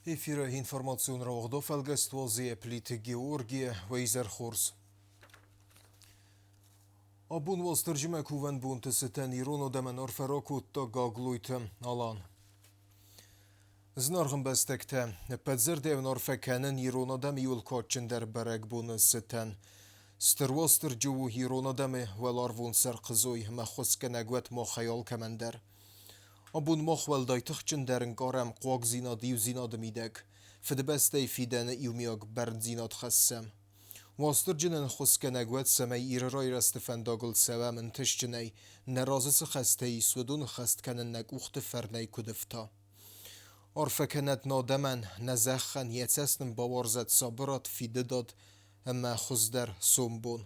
Эфира информационного Фалгасту Плит Георгия Вейзерхорс. Абун востыржима кувен бунты сетен ироно демен орферокутта гаглуйте алан. Знаргын бестекте, педзер девен орфекенен ироно дем юлкотчен дер берек буны сетен. Стырвостыр жуву ироно деме веларвун сер қызой махускен агвет мохаял кемендер. Abun mochwel dajtuchchen deren garem quag zinad iu zinad mideg, fede beste fidene iu miag bern zinad chassem. Wasturgenen chusken gwet semei ir roireste fendagel sewem en tischenei, nerazese chestei swedun chest kenen neg uchte fernei kudefta. Orfekenet nademen, nezechen jetzesnen bawarzet sabrat fidedad, emma chusder sombon.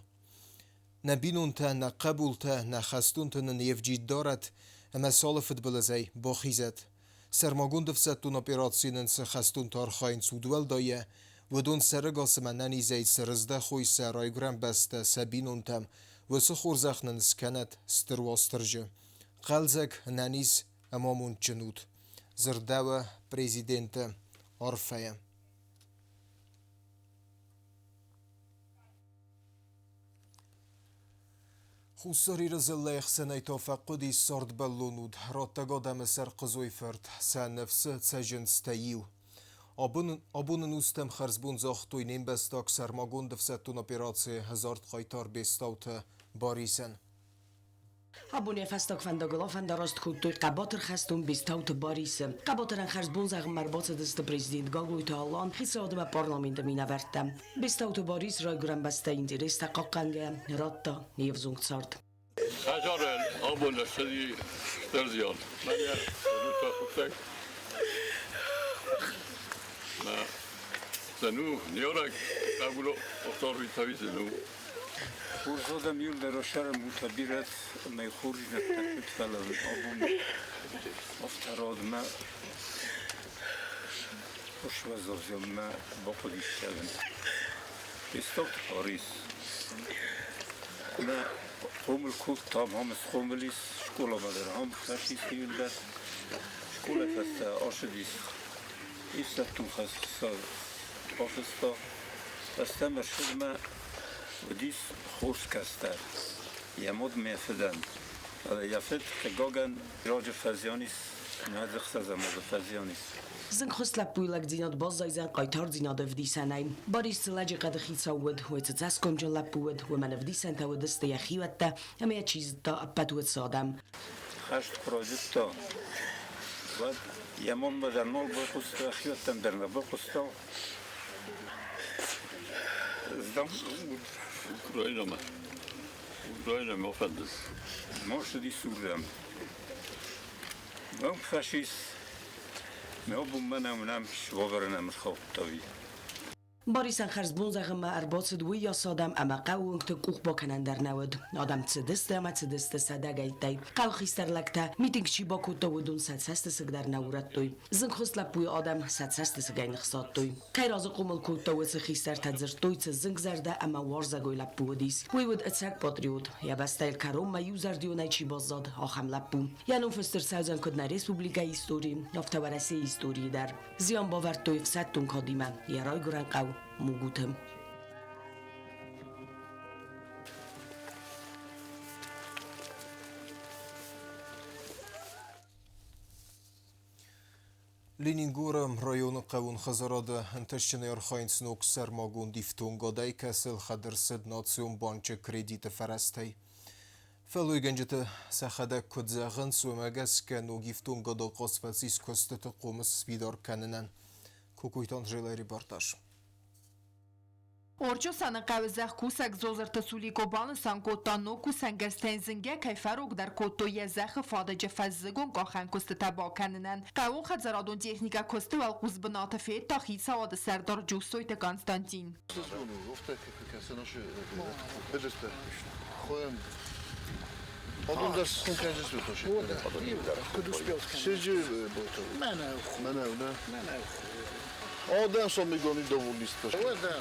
نبینونته نه قبولته نه خستونته نه نیفجید دارد اما سالفت بلزی باخیزد سرماگوند فستون اپراتسینن سه خستون تارخاین سودول دایه و دون سرگاس من ننیزید سرزده خوی سرای گرم بسته سبینونتم و سه خورزخنن سکند سترواسترجه قلزک ننیز امامون چنود زردوه پریزیدنت عرفه خوصاری رزله خسنی تفقدی سرد بلونود راتگا دم سر قزوی فرد سن نفسه تسجن ستیو آبون نوستم خرزبون زاختوی نیم بستاک سرماگون دفستون اپیراسی هزارد قایتار بیستاوت باریسن Abune fastok van de geloof en de rust goed door kaboter gestun bistoute barise. Kaboter en gersbonzag maar botse de president gagluit allan gisode ma parlament mina vertem. Bistoute baris roigran beste interesse qaqqange ratta nevzungsart. Hajarel abone sedi sterzion. Mania ruta Ma zanu niorak tabulo autoritaviz nu. Urzadam yul derashar mutabirat may khurj naktakut falan abun aftarad ma خوش وظیفه ما با خودش کردم. استاد پاریس. ما خمل کود تام هم خملیس شکل آمده هم خشیس می‌داد. شکل فست آشدیس. ایست تو خسته آفستا. فست مرشد ما ودیس خوش کستر. یمود میفدن. یافت خگاگن راج فزیانیس. نهاد خسته مود فزیانیس. زن خست لپویلک دینات باز زن قایتار دینات افدیسانیم. باریس لجی قد خیت سود و اتزاس کم جن لپود و من افدیسان تا ودست یخیوت تا همه چیز تا ابتوت سادم. خشت پروژه و یمان بدن نال بخوست یخیوتم در نبخوست. زدم Ukrajina مفدس. ماشدی سوردم. من فاشیست. می‌ابون منم شوهرم خوب تاوی. باریسن خرز بونزاغ ما ارباط دوی یا سادم اما قوانگ تا کوخ با کنن در نود آدم تدست اما تدست صدقه تای قل خیستر لکتا میتینگ چی با کوتا ودون سست سگ در نورد توی زن خست لپوی آدم سست سگای نخسات توی کای راز قومل کوتا و خیستر تدزر توی زنگ زرده اما وارزگوی لپو دیس وی ود اتساق پاتریوت یا بستایل کارم ما یوزر دیو نایچی بازداد آخم لپو یا نو فستر سازن کد نریسپوبلیکا هیستوری یافته ورسی هیستوری در زیان باور توی فساد تون کادیمه یا رای گران قو موجودم. لینینگورم رایون قوون خزراده انتشتنی ارخاین سنوک سرماگون دیفتون گادای کسل خدر سد ناتسیون بانچه کردیت فرستی. فلوی گنجت سخده کدزاغن سومگس که نو گیفتون گادا قاسفسیس کستت قومس بیدار کننن. کوکویتان جلای ریپورتاج. Orço sana qavizaq kusak zozarta suli koban sankotano kusangaz tenzinge kayfarok dar koto yazaq fada jafazgon qaxan kost tabakannan qawun xazaradon texnika kost wal quzbnata fe taxi sawad serdar jusoyta Konstantin Odun das konkretnie słyszę. Kiedy śpiątka. Siedzi, bo to. Mana. آدم سو میگونی دوولیست ودا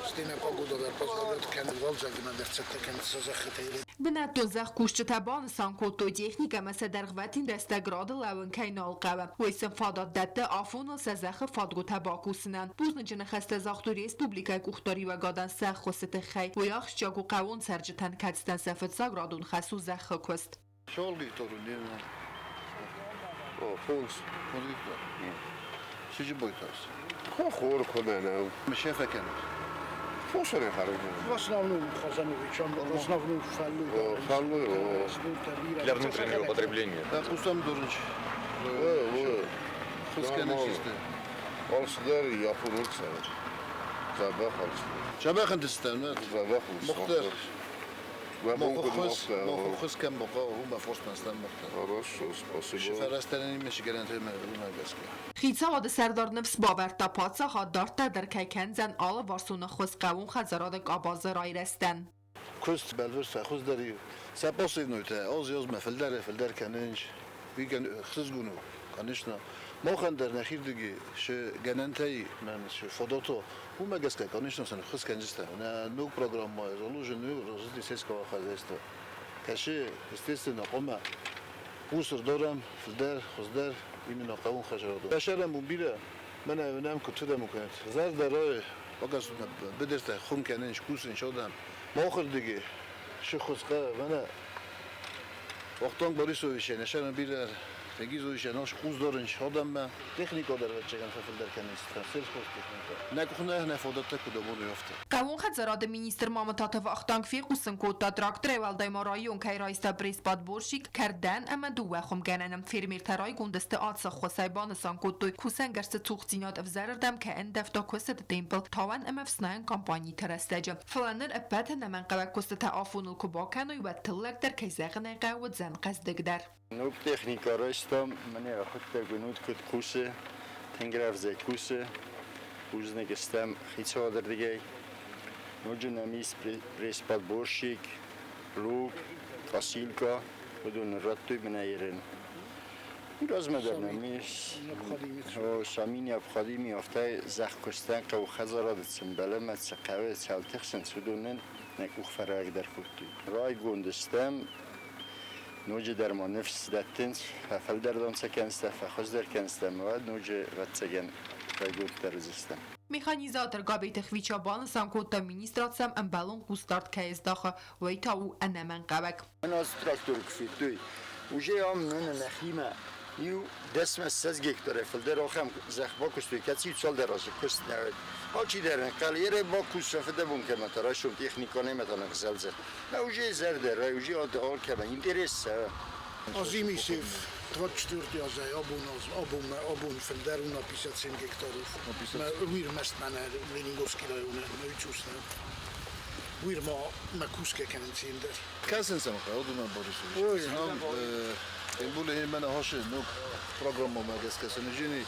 ستينا погода да позволяет кандидат загнать цеткен созахтели Bina dozaq kuşçu taban sankoto texnika mesedargvatin destagrad lawen kaynal qava. Weysen fadat datte afon sazax fadgo tabakusinan. Buznjene xasta zaxtu respublika kuxtari ve gadan sax xoset xay. Ve yaxş jagu qawun serjtan katstan safet zagradun xasu zax kost. شغلی تو رو نیمه فونس چیزی بایتاست خور کنن میشه فکر فوشن خارج в основном Хазановичам в основном фаллу Для внутреннего потребления. да пустом дурнич خسکنه چیسته olslar yapılırsa sabah olsun شبه خندستان sabah olsun مختار ve مخخص mukun مخخص كم بقى وهم فرص نستان مختار хорошо спасибо شفرستانی میشه گرانتی من بسکه Xica adı Serdar Nefs baverta patsa haddarta der kaykenzen ala varsuna xos qawun xazarada qabazı rayrəstən. كوست بالفرس خذ داري سابوسي نوتا اوز يوز ما فلدر كاننج ويكن خص جونو كانشنا مو خندر نخير دغي ش جننتي من ش فودوتو هما جسكا كانشنا سن خص كانجستا انا نو بروجرام ما زولو جنو روزدي سيسكو خازيستو كاشي استيستنا قوما بوسر دورم فلدر خزدر يمنا قاون خجرادو بشرم مبيله من اونم كنت ممكن زار دراي وقاس بدرت خون كاننج كوسن شدم ماخر دیگه شو خسقه وانا وقتان باریسویشه نشان بیرر تگیزویشه ناش خوز دارنش آدم من تکنیکا در وچگان فلفل در کنیست سرس خوز تکنیکا نکخونه نفادت کدو بود یافته Qawun xazarada minister Mamatatav axtank fi qusin kota traktor evaldayma rayon kayraysta brisbad borshik kardan ama duwa xum gananam fermer taray gundeste atsa xosayban sankotoy kusan garsa tuxtinat avzardam ka endafta kosat tempel tawan ama fsnayn kampani tarastaja flaner apat naman qawak kosata afunul kubakanoy wa tillak der kayzaghna qawd zan qasdegdar نوب تکنیکا راستم من خود تگونود کد کوسه تنگرف زی کوسه بوز نگستم خیچه آدر دیگه نوجو نمیس پریسپاد بورشیک لوگ کاسیلکا بدون راتوی بنایرن میراز مدر نمیش و سامین ابخادی میافته زخ کستن قو خزارا دتسن بله مدس قوه چالتخشن سودونن نکوخ فراغ در خودتوی رای گوندستم نوجه در ما نفس دتنس فل در دان سکنسته فخوز در کنسته مواد نوجه رتسگن رایگود در رزستم Mehanizator gabet xvicha ban sankota ministratsam ambalon qustart kaizdaxa ويتا و anaman qabak من از تراکتور کفیتوی وجه هم من نخیمه یو دست مسز گکتره فل در آخم زخبا کستوی کسی سال در آسه کست نوید هاچی درن قلیره با کست رفته بون که مترا شم تکنیکانه متانه خزل زد وجه زرده رای وجه آدهار که من اینترس Ozimi się w 24 jazaj obun felderu napisać 7 hektarów. Wir mestmane Leningowski rajone, no i czusne. Wir ma kuskę kenenzinder. کسن سمخه آدم باریسویش هم این بوله من هاشه نو پروگرام ما مگس کسن جینی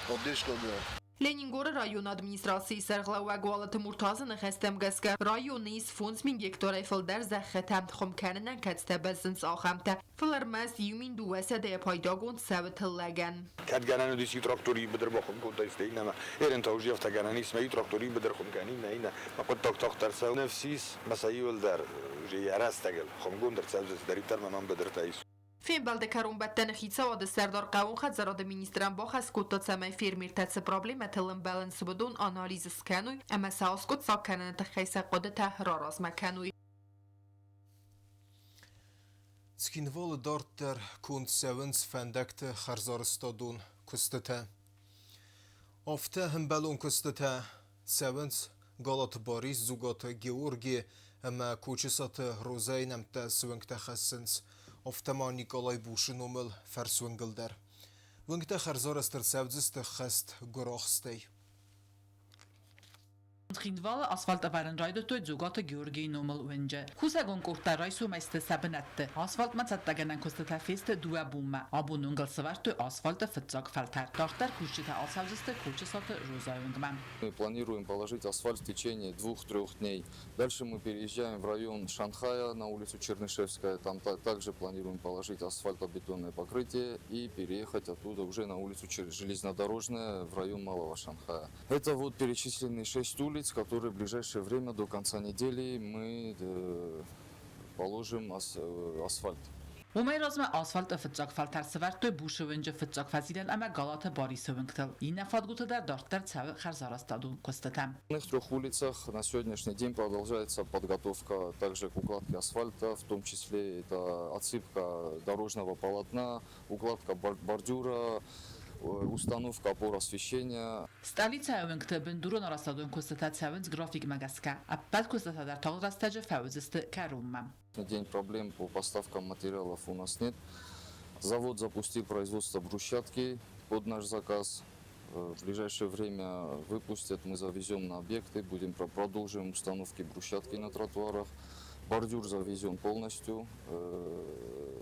قدیش کده Leningor rayon administrasiya sarg'lawa gwalat murtazın xestem gaska rayonis fons min gektor efilder zaxetam xumkaninan katsta bazins axamta flermas yumin duwasa de paydagon savtillagan Kadgananu disi traktori بدر بخون كنت يستينا إيرن توجيه تجاني اسمه تراكتوري بدر خم كاني ناينا ما كنت تختار سو نفسيس مسايول در جي راستقل خم قوم در سبز داري تر من بدر تايس Fem balde karum batten xica od Serdar Qawun xazarada ministran bo xaskot samay fermer tats problem atelim balans budun analiz skanuy ama saoskot sakkanan takhaysa qodata raraz makanuy Skinvol darter kunt sevens fendekte Xarzaristadun kustete. Ofte himbalun kustete sevens Galat Baris zugat Georgi ama kuchisat Rozaynamte swingte xassens Oftema Nikolay Bushinomel Ferswingelder. Wingte Xarzaristr sevzist xest guraxstey. Skindvala asfaltavaren rajdotoy zugata Georgi normal winge. Kusagon korta rajsu meiste sabenette. Asfalt matsattaganan kostata feste dua bumma. Abunungal savartu асфальта фитцак фальтар. Доктор Кущита Алсавзисты Кучесата Розаевингман. Мы планируем положить асфальт в течение 2-3 дней. Дальше мы переезжаем в район Шанхая на улицу Чернышевская. Там также планируем положить асфальтобетонное покрытие и переехать оттуда уже на улицу Железнодорожная в район Малого Шанхая. Это вот перечисленные 6 улиц, которые в ближайшее время до конца недели мы положим асфальт. Умейразме асфальт фитцак фальтар савартой бушевинже фитцак фазилен ама галата борисовингтел. И на фадгута дар доктор цавы харзарастаду костатам. На 3 улицах на сегодняшний день продолжается подготовка также к укладке асфальта, в том числе это отсыпка дорожного полотна, укладка бордюра, установка опор освещения. Столица Эвингта бендуру нарастадун констатация график магаска, а под констатация того растаджа фаузисты карумма. На день проблем по поставкам материалов у нас нет. Завод запустил производство брусчатки под наш заказ. В ближайшее время выпустят, мы завезем на объекты, продолжим установки брусчатки на тротуарах. Бордюр завезен полностью,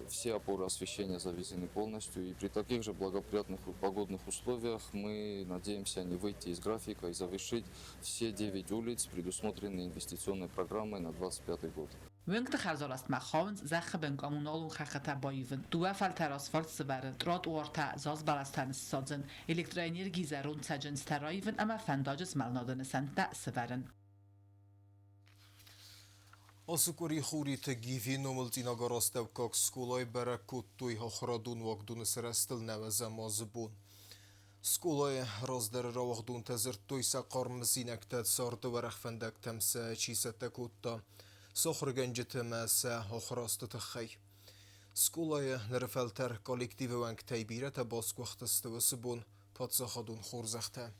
все опоры освещения завезены полностью. И при таких же благоприятных погодных условиях мы надеемся не выйти из графика и завершить все 9 улиц, предусмотренные инвестиционной программой на 2025 год. Винкта харзараст махавнс захабен коммуналун хахата боивен. Дуа фальтар асфальт сбарен, трот уорта заз баластан садзен, электроэнергии зарун цаджен стараивен, ама фандаджес малнаден санта сбарен. Осукури хурите гивино мултинагорастев как скулай берекуттуй хохрадун вагдун срестил невезе мазбун. Скулай раздер равагдун тезертуй сақар мзинектет сарду верхфендек темсе чисете кутта. Сохр генжетемесе хохрасты тхай. Скулай нерфелтер коллективе ванг тайбирете басквахтесту сбун подсахадун хурзахте.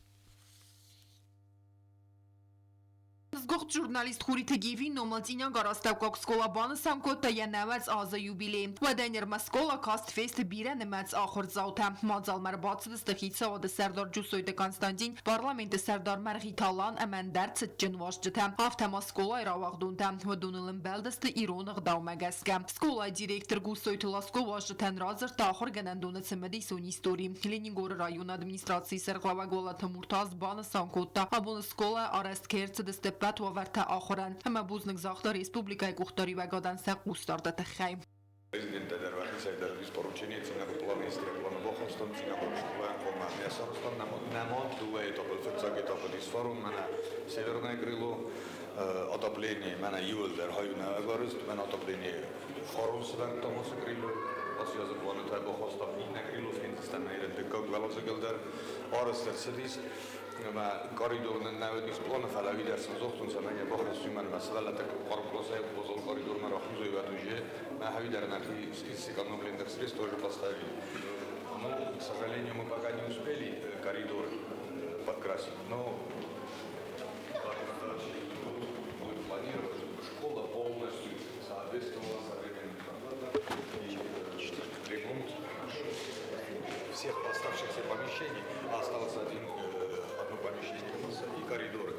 Zgocht jurnalist Khurite Givi nomaldina garastavkok skola banısam kotta yenevez aza jubilem. Vedenir maskola kast fest bire nemets ahır zauta. Madzal merbatsız tıhitsa adı Serdar Cusoyde Konstantin parlamenti Serdar Merhitalan emen dertsit cinvaşcıta. Hafta maskola iravağdunta. Vedunilin beldesti ironıq davmegeske. Skola direktor Gusoy Tlasko vaşıten razır tahır genendonu cimedi son istori. Leningor rayon administrasiyi serglava golata murtaz banısam kotta. Abun skola arest kertsi deste Pat وورتا آخران همه بوزنگ زاخته ریسپوبلیکای گوختاری و گادن سق گوستارده تخیم. Президента Дервахиса и Дервис поручение цена плана плана бохостон цена план формация соростон намот дуе это был фицаги это был форум на северное крыло отопление на юлдер хаюна горст на отопление форум свен томос крыло осьязы планы та бохостон на крыло финстана и это как велосипедер орестер сидис ما коридорын наведис плана фалави дерсин зохтун самания бохостун мен масала так корпуса бозол коридор марахузу и ватуже на хавидер нахи сэкономленных средств тоже поставили. Но, к сожалению, мы пока не успели коридор подкрасить, но будет планировать, чтобы школа полностью соответствовала современным стандартам и ремонт всех оставшихся помещений, а осталось одно помещение и коридоры.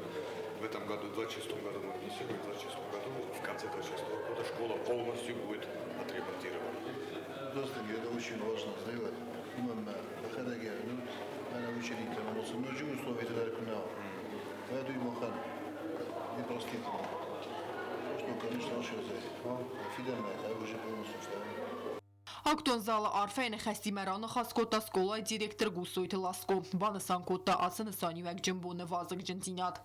В этом году, в 2026 году мы внесем, и в 2026 году, в конце 2026 года школа полностью будет отремонтирована. Это очень важно сделать. Именно когда я ученик, там нужны условия для рекомендации. Это и махан. Не простительно. Что, конечно, очень здесь. Фидерная, это уже полностью ставим. Актон зала арфейн хастимеран хаскота скола директор Гусой Тыласко. Банасан кота ацын санивек джимбоны вазык джинтинят.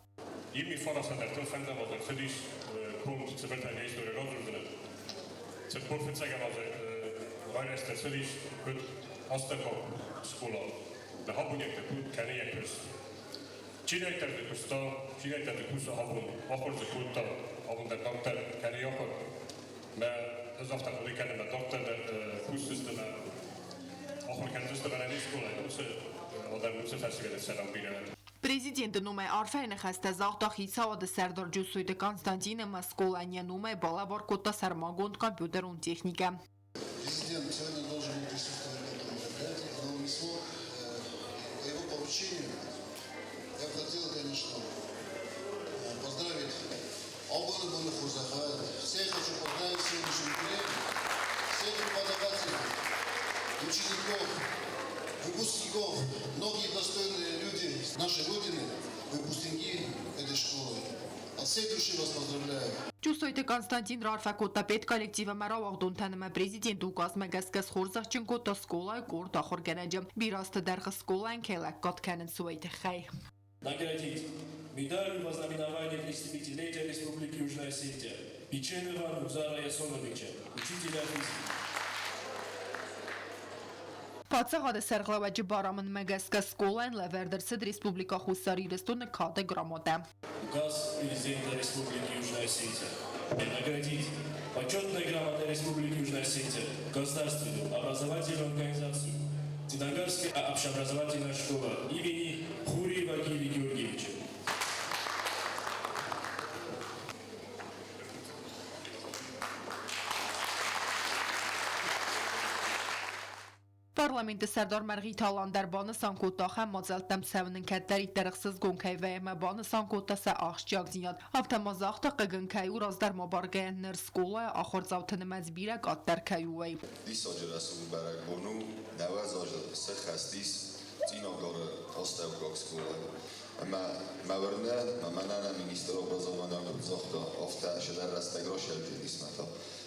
Imi forrasandert offendavad fydys kuulub see võtmine historia kaudurdele. See puhvet sägevase vaineste fydys küll astego skola. Me habunjekte kuut kärijäkes. Чинайтарды kuussa habun ahorse kuutta habundet doktor kärijäkor. Me tõsaftan kui ikäneme doktor kuussüsteme ahorkendustele niskola ja üldse färsigedet seda piirjad. Президент Нумай Арфейн хаста захтахица от Сердар Джусуйде Константина Масколания Нумай Балабор Кота Сармагон компьютерун техника. Президент сегодня должен был присутствовать на этом мероприятии, но он не смог. По его поручению я хотел, конечно, Обоны были хузахар, всех хочу поздравить с сегодняшним днем, всех преподавателей, учеников, выпускников, многие достойные люди с нашей Родины, выпускники этой школы. От всей души вас поздравляю. Ճուսոյթը Կոնստանտին Ռարֆակոտապետ կոլեկտիվը մարավաղդուն տանմը պրեզիդենտ ուկաս մեգասկս խորզախչին կոտա սկոլա կոր տախոր գենաջմ բիրաստը դարխը սկոլան կելակ կոտքանն սուայթը խայ Наградить медалью вознаминования представителей Республики Южная Осетия Печенова Нузара Ясоновича, учителя физики. Պացաղադը սերղլավաջի բարամն մեգասկը սկոլան լավերդրսըդ Республика Խուսարի ռստունը կադը գրամոտ է։ Указ президента Республики Южная Осетия. Наградить почетной грамотой Республики Южная Осетия государственную образовательную организацию Тинагарская общеобразовательная школа имени Хуриева Гилия Георгиевича. Parlamenti Serdar Marghi Talandar bana sankota hem mazeltem sevinin ketleri terexsiz gonkay ve eme bana sankota se axşjak ziyad. Hafta mazaqta qıgınkay u razdar mabargayan ner skola axor zavtını mezbirek attar kayuay. Dis ajrasu barak bonu nawaz se khastis tinogor ostavkok skola. Ama mavrna manana minister образования Захта ofta shedar rastagrosh eljinismata.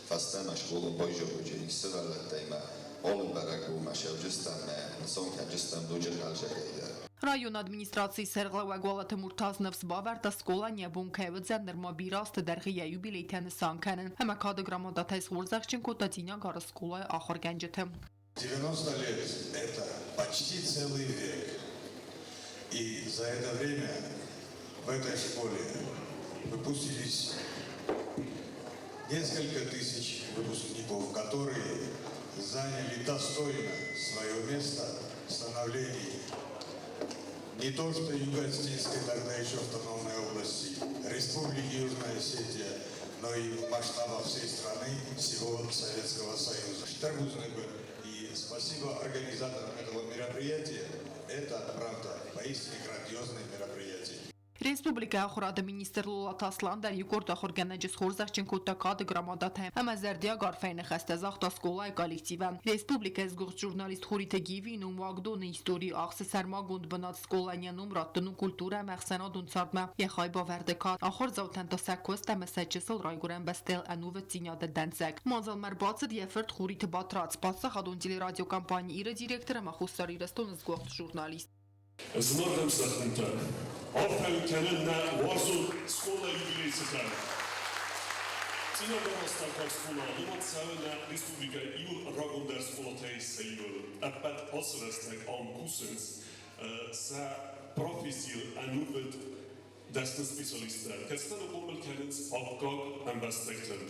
Fastama shkola boyjobujenik sevalatayma Όλη παρακού μας εύγισταμε, νσόνκα εύγισταμε δούγερ γαλζακέιδα. Rayon administratsiyi serglavagolata murtaznov zbavarta skolanya bunkayvadza nirmabirasta darghiya юбилейтяны санканын. Хама кады граммадатай сворзахчин котатиня гара скола ахор генджетым. 90 лет – это почти целый век. И за это время в этой школе выпустились несколько тысяч выпускников, которые заняли достойно свое место в становлении не то что Юго-Осетинской, тогда еще автономной области, Республики Южная Осетия, но и в масштабах всей страны, всего Советского Союза. И спасибо организаторам этого мероприятия. Это, правда, поистине грандиозное мероприятие. Республика Ахурада министр Лулат Аслан در یکورد آخر گنجس خورزخچین کوتا کاد گرامادات هم اما زردیا گارفین خسته زاخت سکولای کالکتیو Республика ازگوخ ژورنالیست خوریت گیوی نوم واگدون هیستوری آخس سرما گوند بنات سکولانیا نوم راتنو کلتورا مخسنا دون ساردما یخای باوردکات آخر زوتن تا سکوست مسجسل رایگورن بستل انوو تینیاد دنزک مازال مرباطد یفرد خوریت باترات سپاسا خادون تیلی رادیو کمپانی ایره دیرکتر مخوستاری رستون ازگوخت ژورنالیست Zmordem Sahunta, Aufhang Kanada, Warsaw, Skola Jubileicita. Cinogorna stavka skola, Limat Savena, Respublika Iul Ragondar Skolatej Sejul, Apat Osrestek Am Kusens, sa profesil anuvet dessen specialista. Kastano Bommel Kennens Aufgag Ambastekten.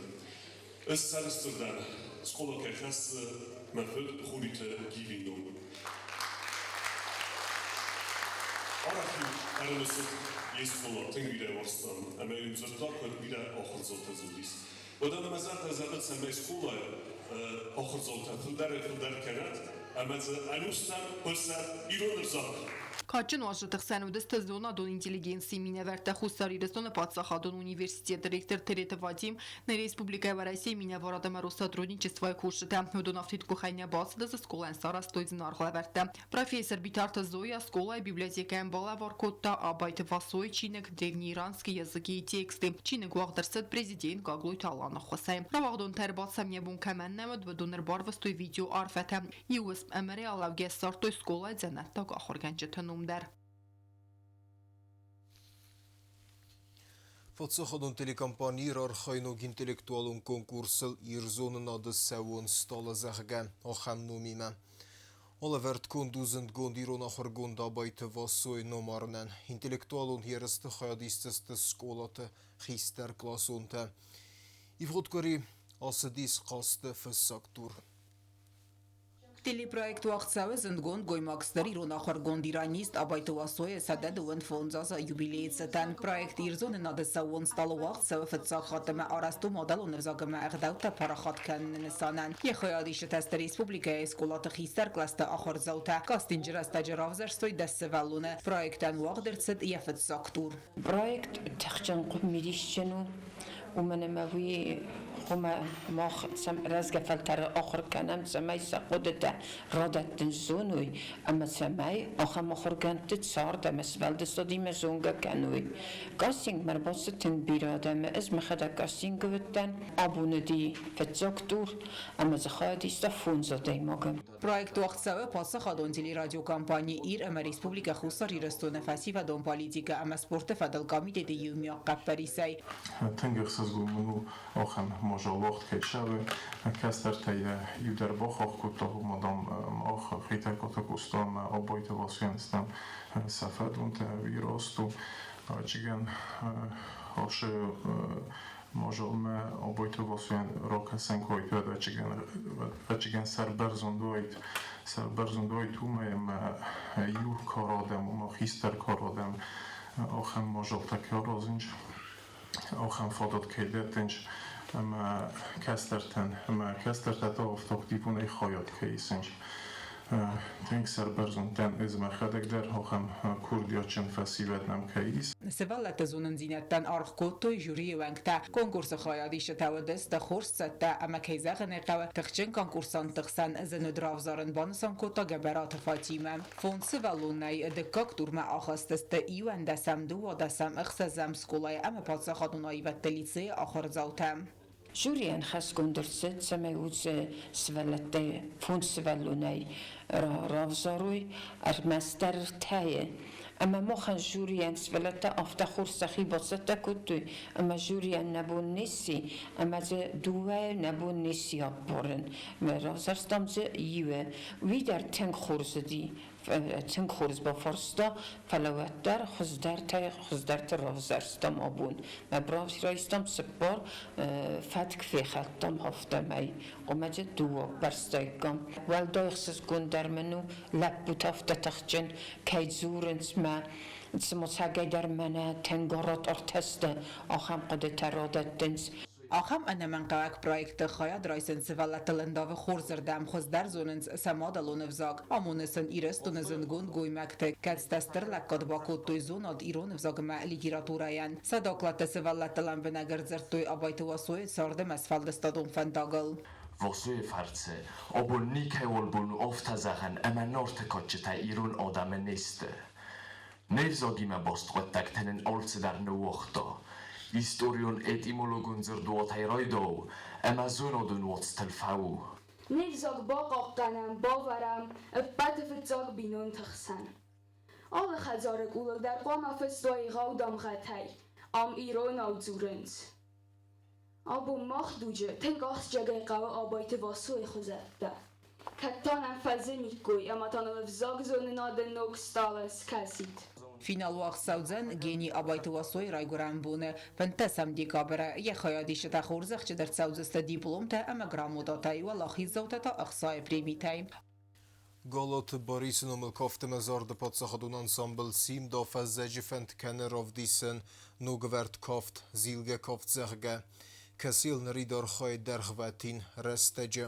Es Saristerdam, Skola Kechas, Mafel Churite Givinum. Arachim aranızın Yesu'la tengide varstan, ama elimizde bir de ahır zolta zulis. Odan mezarda zaten semay skola ahır zolta fıldar kanat, ama anustan pırsat İranır zak. Քաչն ուժտղ սանուդստը զոնա դոն ինտելիգենսի մինավերտա խուսարիրստոնը պատսախադոն ունիվերսիտետ դիրեկտոր Терета Вадим на Республика Россия меня воротами сотрудничества кушета Донавтит Кухайня Басда за сколен Сара Стойзен Архлаверта. Профессор Битарта Зоя скола и библиотека Эмбала Воркота Абайт Васой Чинек древнеиранские языки и тексты. Чинек Уахдарсет президент Гаглуй Талана Хосай. Равагдон Тербат Самьябун Каменнемед Вадунер Барвастой видео Арфета. ЮС Эмери Алавге Сартой скола Дзенетта Гахорганджетану Фотсохадон телекомпании архайног интеллектуалун конкурсыл ирзонын ады сәуін стала зәғге ахам номиме. Оливерт кондузент гондирон ахыр гонда байты васой номарнен. Интеллектуалун ерісті хайадистісті сколаты хистер класонты. Ивғоткари асыдис қасты фіссактур. Телепроект Уахцавы Зендгон Гоймакстер Иронахар Гондиранist Абайтовасоя Сададуэн Фонзаза юбилейцетен. Проект Ирзон Надесауон стало Уахцавы Фетсахатаме Арасту Модал Уневзагаме Агдаута Парахаткан Несанан. Ехаядиша Тест Республика Эскулата Хистер Класта Ахарзаута. Кастинджера Стаджаравзерстой Дессевалуне. Проектен Уахдерцет Ефетсактур. Проект Техчан Кумирищену ومن موي هما ماخ سم رزق فلتر آخر کنم سمای سقودت رادت تنزونوی اما سمای آخر مخور کنت تصار دم اسفل دستادی مزونگا کنوی کاسینگ مربوط تن بیرادم اسم خدا کاسینگ گوتن آبوندی فتزاکتور اما زخادی استفون زدی ماگم. Proiectul Oxțăvă pasă xadonțili radio kampanii ir ama Respublika Xusar irăstu nefasi va don politică ama sporte fadal komiteti yumia qaparisay. Tengexsız gumunu oxam mojallocht keşave kastertey yuderbach okutohu madam ox xiterkotokustam oboytevosyanstam safad und virostu achigan oxe Możemy obojtowosłem roka senkoit achigan serberzondoit umejem ju korodem hister korodem ochem możol takie rozinć ochem fodot kedetinć kestertet of tipunej chojot keisinć Thanks serberzon ten izmexedek der ochem kurdiochen feszívetnem keis. Sevallat azunan zinetten archkotto júri wengte konkursa hajadisha tawadesta khorsetta ama keizagen qawa txin konkursan txsan zenudravzaren bansan kota geberat Fatima. Fond sevallunay de kakturma axasteste iwanda samdu wa dasam xsazam skolay ama patsa khadunay vettelice akhir zautam. جوريان خاص كندرست سماوز سفلتة فون سفلوناي رافزاروي أرمستر تاي أما مخن جوريان سفلتة أفتخر سخي بسطة كتوي أما جوريان نبون نسي أما دوا نبون نسي أبورن مرافزارستم يوه ويدر تنگ خورزدي تنگ خورز با فرستا فلوت در خزدر تر رافزارستم أبون مبراف رايستم سپار فتك في خلطم هفتمي ومجد دوا برستايقم والدايخسز گندر منو لب تفت تخجن كي زورنس ما سمساقي در منه تنگارات ارتسته آخم قد ترادت دنس آخم أنا من قواك پرویکت خواهد رایسن سوالت لنداو خورزردم خوز در زوننز سمادلون افزاق آمونسن ایرستون زنگوند گوی مکته کت تستر لکات باکود توی زوناد ایرون افزاق معلی گیراتوراین صداقلت سوالت لن بنگرزر توی آبایت واسوی ساردم اسفال دستادون فنداغل واسوی فرسه آبول نیکه والبون افتزاغن اما نارت کچتا ایرون آدم نیسته نیفزاگیم باست قدتک تنن آلس در نوختا Historion etymologun zırduatay raydo, Amazonodun watstelfau. Nilzog boqoqqanam, bovaram, badfitsog binun txsan. Alle khazarek ulog dar qoma festoy gaudam khatay, am iron audzurens. Abu makhduje, tengax jagay qawa abayte vasoy khuzafta. Kattanam fazemikoy, amatan vzag zonenaden nokstales kasit. فینال وقت سوزن گینی آبایت واسوی رایگرام بونه پنتسم دیکابره یه خیادیش تا خورزخ چه در سوزست دیپلوم تا اما گراموداتای و لاخیزو تا اخصای پریمیتای. Galot Borisino Milkofte mezar de patsachadun ensemble sim da fazzeji fent kenner of disen nogvert koft zilge koft zerge kasil neridor khoy dergvatin resteje.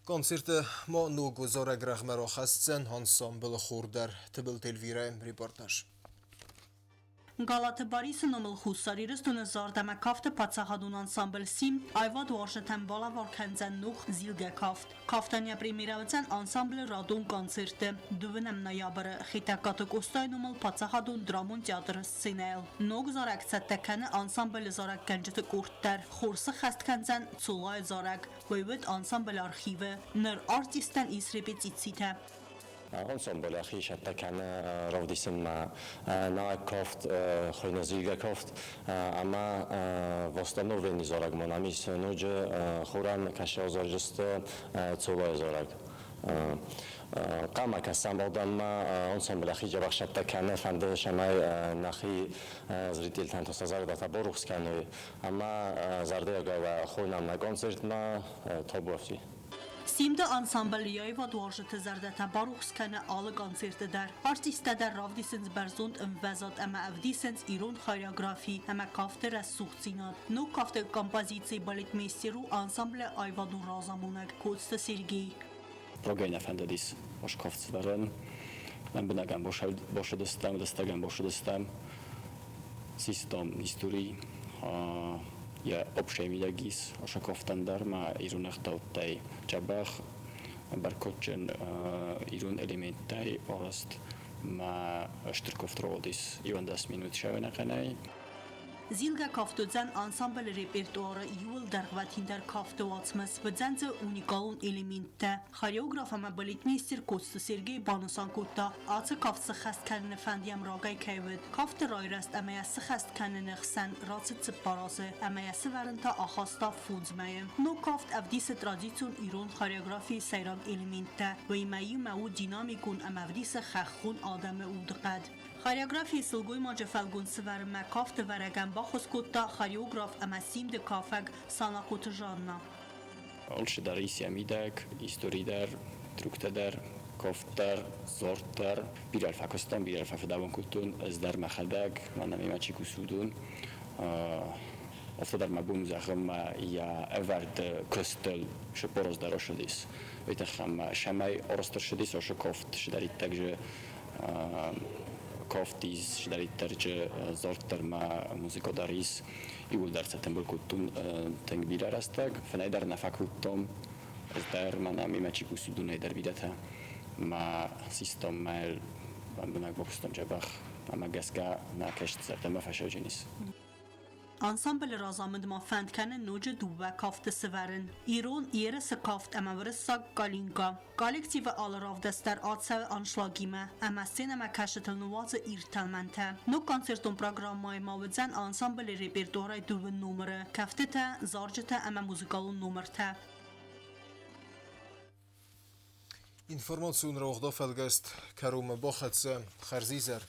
Konsertte ma nogozare grachmero khastsen ensemble khurder tbil telvire reportaj. Galata Borisino Milkhusari restune zardama kafte patsachadun ensemble sim ayvad washatan balavar kenzen nuch zilge kaft. Kaftania primiravzen ensemble radun konserte duvenem noyabr khitakatok ustaynumul patsachadun dramun teatr scenel. Nogzar aksettekene ensemble zarak kenjet kurttar khursa khast kenzen tsulay zarak ويود انسامبل ارخیو نر آرتیستن ایس رپتیتسیته انسامبل اخیش حتی کنه رو دیسم نه کافت خیلی زیگه کافت اما واسطه نوینی زارگ منامیس نوجه خورم کشی آزارجست چولای زارگ قام کسان بودم انسامبل اخیج بخشت کنه فنده شمای نخی زریتیل تن تو سازار داتا بروخس کنه اما زرده گاو خونم نگانسرت ما تابوفتی Simde ansamblyay vad warjete zardata baruxkane alle konserte der. Artiste der ravdisens berzond im vezat ama avdisens iron choreografi ama kafte resuxinat. No kafte kompozitsiy baletmeisteru ensemble ayvadun razamunak Kotste Sergey. Progejna fendedis most kaftsveren. Nem benegem boshedestem, destegen boshedestem. Sistem history. یا obshémilegis osakoftander ma irunachtauttai jabach barkochen irun elementai orast ma shtrkoftrolis 10 minut shavenaqanai Զիլգա կավտոձան անսամբլ ռեպերտուարը յուլ դարղվատին դար կավտոացմս վձանձը ունիկալուն էլեմենտ է։ Խարեոգրաֆամը բլիտմեյստեր կոստը Սերգեյ Բանոսանկոտա ացը կավտսը խաստքաննը ֆանդիամ ռագայ կայվդ կավտը ռայրաստ ամայասը խաստքաննը խսան ռացը ծպարազը ամայասը վարնտա ախաստա ֆուձմայը։ Նո կավտ ավդիսը տրադիցիոն իրոն խարեոգրաֆի սայրակ էլեմենտ է, վայմայի մաու դինամիկուն ամավդիսը խախուն ադամը ուդղադ։ Խարեոգրաֆի սլգոյ մաջեֆալգուն սվարը մակավտը վարագան բախոսկոտա խարեոգրաֆ ամասիմ դը կավակ սանակոտը ժաննա։ Olşedarisia midak, historidar, truktadar, koftar, zortar, bir alfakostan bir alfafedavan kutun, ezdar mahadak, manami machikusudun. افتادر مبون زخم یا ورد کستل شپروز دروشدیس. ویتخم شمای آرستر شدیس آش کافت شداری تاجه کافتیز شداری ترجه زارتر ما موسیقاداریس یول در ستمبر کتون تنگ بیرا رستگ فنای در نفکوتم از در من امی مچی کوسیدونه در بیدته ما سیستم مال بناک بکستم جبخ اما گسکا نکشت سرتم فشاجنیس. Անսամբլը ռազամնդմա ֆանդքանը նոջը դուվա կավտը սվարն։ Իրոն երեսը կավտ ամավրը սակ կալինկա։ Կոլեկտիվը ալրավ դստար ացա անշլագիմը, ամա սենամա կաշտլնուվածը իր տալմանթա։ Նո կոնցերտոն պրոգրամմայ մավծան անսամբլը ռեպերտուարայ դուվը նոմրը, կավտը զարջը ամա մուզիկալուն նոմրթա։ Information roogda felgest karum bochetse Kharzizar